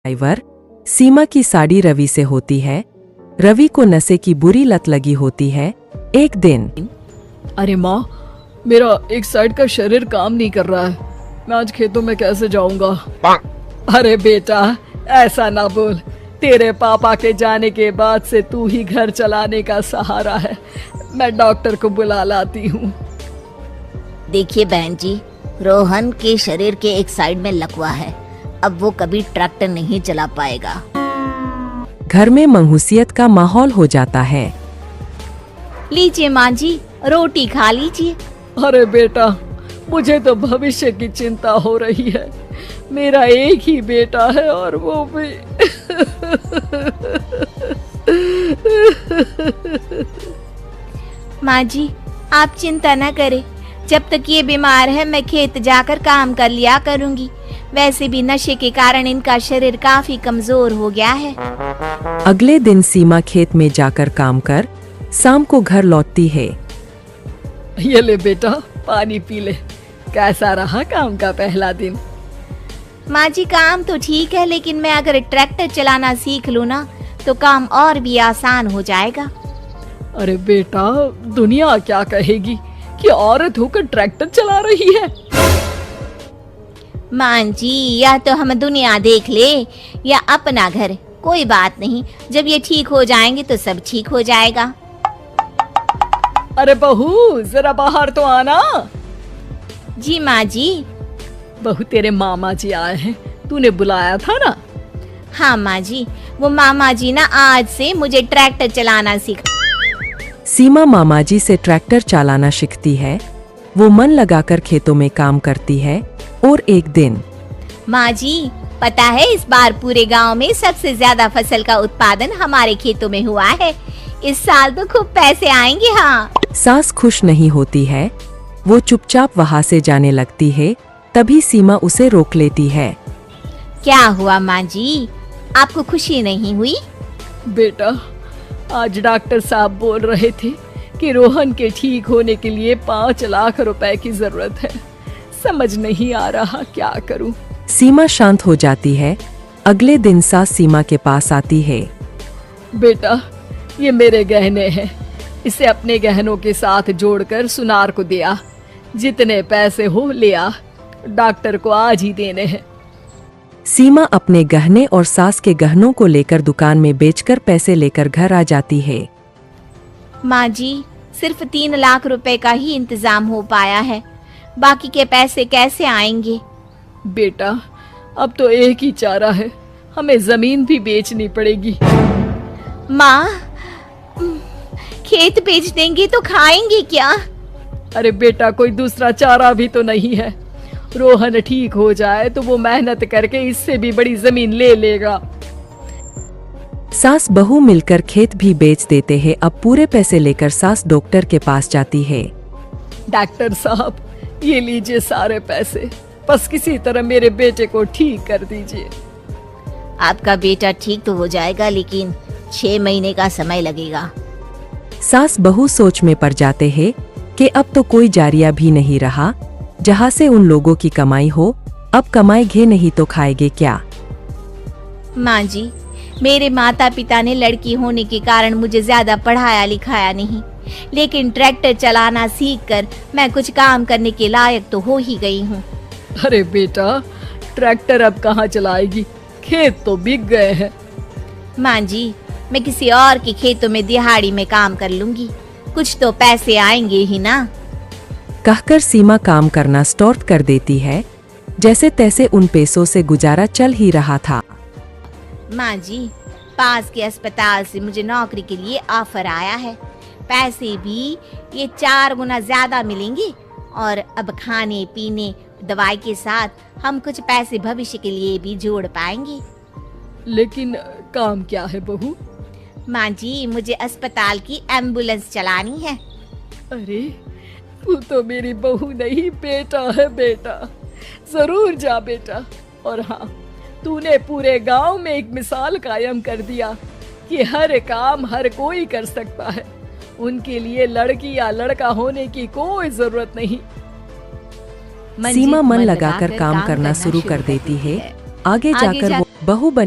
Driver सीमा की साड़ी रवि से होती है। रवि को नशे की बुरी लत लगी होती है। एक दिन अरे माँ, मेरा एक साइड का शरीर काम नहीं कर रहा है। मैं आज खेतों में कैसे जाऊंगा? अरे बेटा, ऐसा ना बोल। तेरे पापा के जाने के बाद से तू ही घर चलाने का सहारा है। मैं डॉक्टर को बुला लाती हूँ। देखिए बहन जी, रोहन के शरीर के एक साइड में लकवा है। अब वो कभी ट्रैक्टर नहीं चला पाएगा। घर में मंहूसियत का माहौल हो जाता है। लीजिए माँ जी, रोटी खा लीजिए। अरे बेटा, मुझे तो भविष्य की चिंता हो रही है। मेरा एक ही बेटा है और वो भी माँ जी, आप चिंता न करें। जब तक ये बीमार है मैं खेत जाकर काम कर लिया करूँगी। वैसे भी नशे के कारण इनका शरीर काफी कमजोर हो गया है। अगले दिन सीमा खेत में जाकर काम कर शाम को घर लौटती है। ये ले बेटा, पानी पी ले। कैसा रहा काम का पहला दिन? माँ जी, काम तो ठीक है, लेकिन मैं अगर ट्रैक्टर चलाना सीख लूँ ना तो काम और भी आसान हो जाएगा। अरे बेटा, दुनिया क्या कहेगी कि औरत होकर ट्रैक्टर चला रही है। माँ जी, या तो हम दुनिया देख ले या अपना घर, कोई बात नहीं। जब ये ठीक हो जाएंगे तो सब ठीक हो जाएगा। अरे बहू, जरा बाहर तो आना। जी माँ जी। बहू, तेरे मामा जी आए हैं, तूने बुलाया था ना? हाँ माँ जी, वो मामा जी ना आज से मुझे ट्रैक्टर चलाना सिखा। सीमा मामाजी से ट्रैक्टर चलाना सीखती है। वो मन लगाकर खेतों में काम करती है। और एक दिन माँ जी, पता है इस बार पूरे गांव में सबसे ज्यादा फसल का उत्पादन हमारे खेतों में हुआ है। इस साल तो खूब पैसे आएंगे। हाँ। सास खुश नहीं होती है। वो चुपचाप वहाँ से जाने लगती है। तभी सीमा उसे रोक लेती है। क्या हुआ माँ जी, आपको खुशी नहीं हुई? बेटा, आज डॉक्टर साहब बोल रहे थे कि रोहन के ठीक होने के लिए 5 लाख रुपए की जरूरत है। समझ नहीं आ रहा क्या करूं। सीमा शांत हो जाती है। अगले दिन सास सीमा के पास आती है। बेटा, ये मेरे गहने हैं। इसे अपने गहनों के साथ जोड़कर सुनार को दिया। जितने पैसे हो ले आ, डॉक्टर को आज ही देने हैं। सीमा अपने गहने और सास के गहनों को लेकर दुकान में बेचकर पैसे लेकर घर आ जाती है। माँ जी, सिर्फ 3 लाख रुपए का ही इंतजाम हो पाया है। बाकी के पैसे कैसे आएंगे? बेटा, अब तो एक ही चारा है, हमें जमीन भी बेचनी पड़ेगी। माँ, खेत बेच देंगे तो खाएंगे क्या? अरे बेटा, कोई दूसरा चारा भी तो नहीं है। रोहन ठीक हो जाए तो वो मेहनत करके इससे भी बड़ी जमीन ले लेगा। सास बहू मिलकर खेत भी बेच देते हैं। अब पूरे पैसे लेकर सास डॉक्टर के पास जाती है। डॉक्टर साहब, ये लीजिए सारे पैसे। बस किसी तरह मेरे बेटे को ठीक कर दीजिए। आपका बेटा ठीक तो हो जाएगा, लेकिन 6 महीने का समय लगेगा। सास बहू सोच में पड़ जाते हैं कि अब तो कोई जारिया भी नहीं रहा जहाँ से उन लोगों की कमाई हो। अब कमाएंगे नहीं तो खाएंगे क्या? माँ जी, मेरे माता पिता ने लड़की होने के कारण मुझे ज्यादा पढ़ाया लिखाया नहीं, लेकिन ट्रैक्टर चलाना सीखकर मैं कुछ काम करने के लायक तो हो ही गई हूँ। अरे बेटा, ट्रैक्टर अब कहाँ चलाएगी? खेत तो बिक गए हैं। माँ जी, मैं किसी और के खेतों में दिहाड़ी में काम कर लूंगी। कुछ तो पैसे आएंगे ही ना। कहकर सीमा काम करना स्टार्ट कर देती है। जैसे तैसे उन पैसों से गुजारा चल ही रहा था। माँ जी, पास के अस्पताल से मुझे नौकरी के लिए ऑफर आया है। पैसे भी ये 4 गुना ज्यादा मिलेंगे और अब खाने पीने दवाई के साथ हम कुछ पैसे भविष्य के लिए भी जोड़ पाएंगे। लेकिन काम क्या है बहू? माँ जी, मुझे अस्पताल की एम्बुलेंस चलानी है। अरे, तू तो मेरी बहू नहीं, बेटा है। बेटा, जरूर जा बेटा। और हाँ, तूने पूरे गांव में एक मिसाल कायम कर दिया कि हर काम हर कोई कर सकता है। उनके लिए लड़की या लड़का होने की कोई जरूरत नहीं। सीमा मन लगाकर काम करना शुरू कर देती है। आगे जाकर वो बहू बन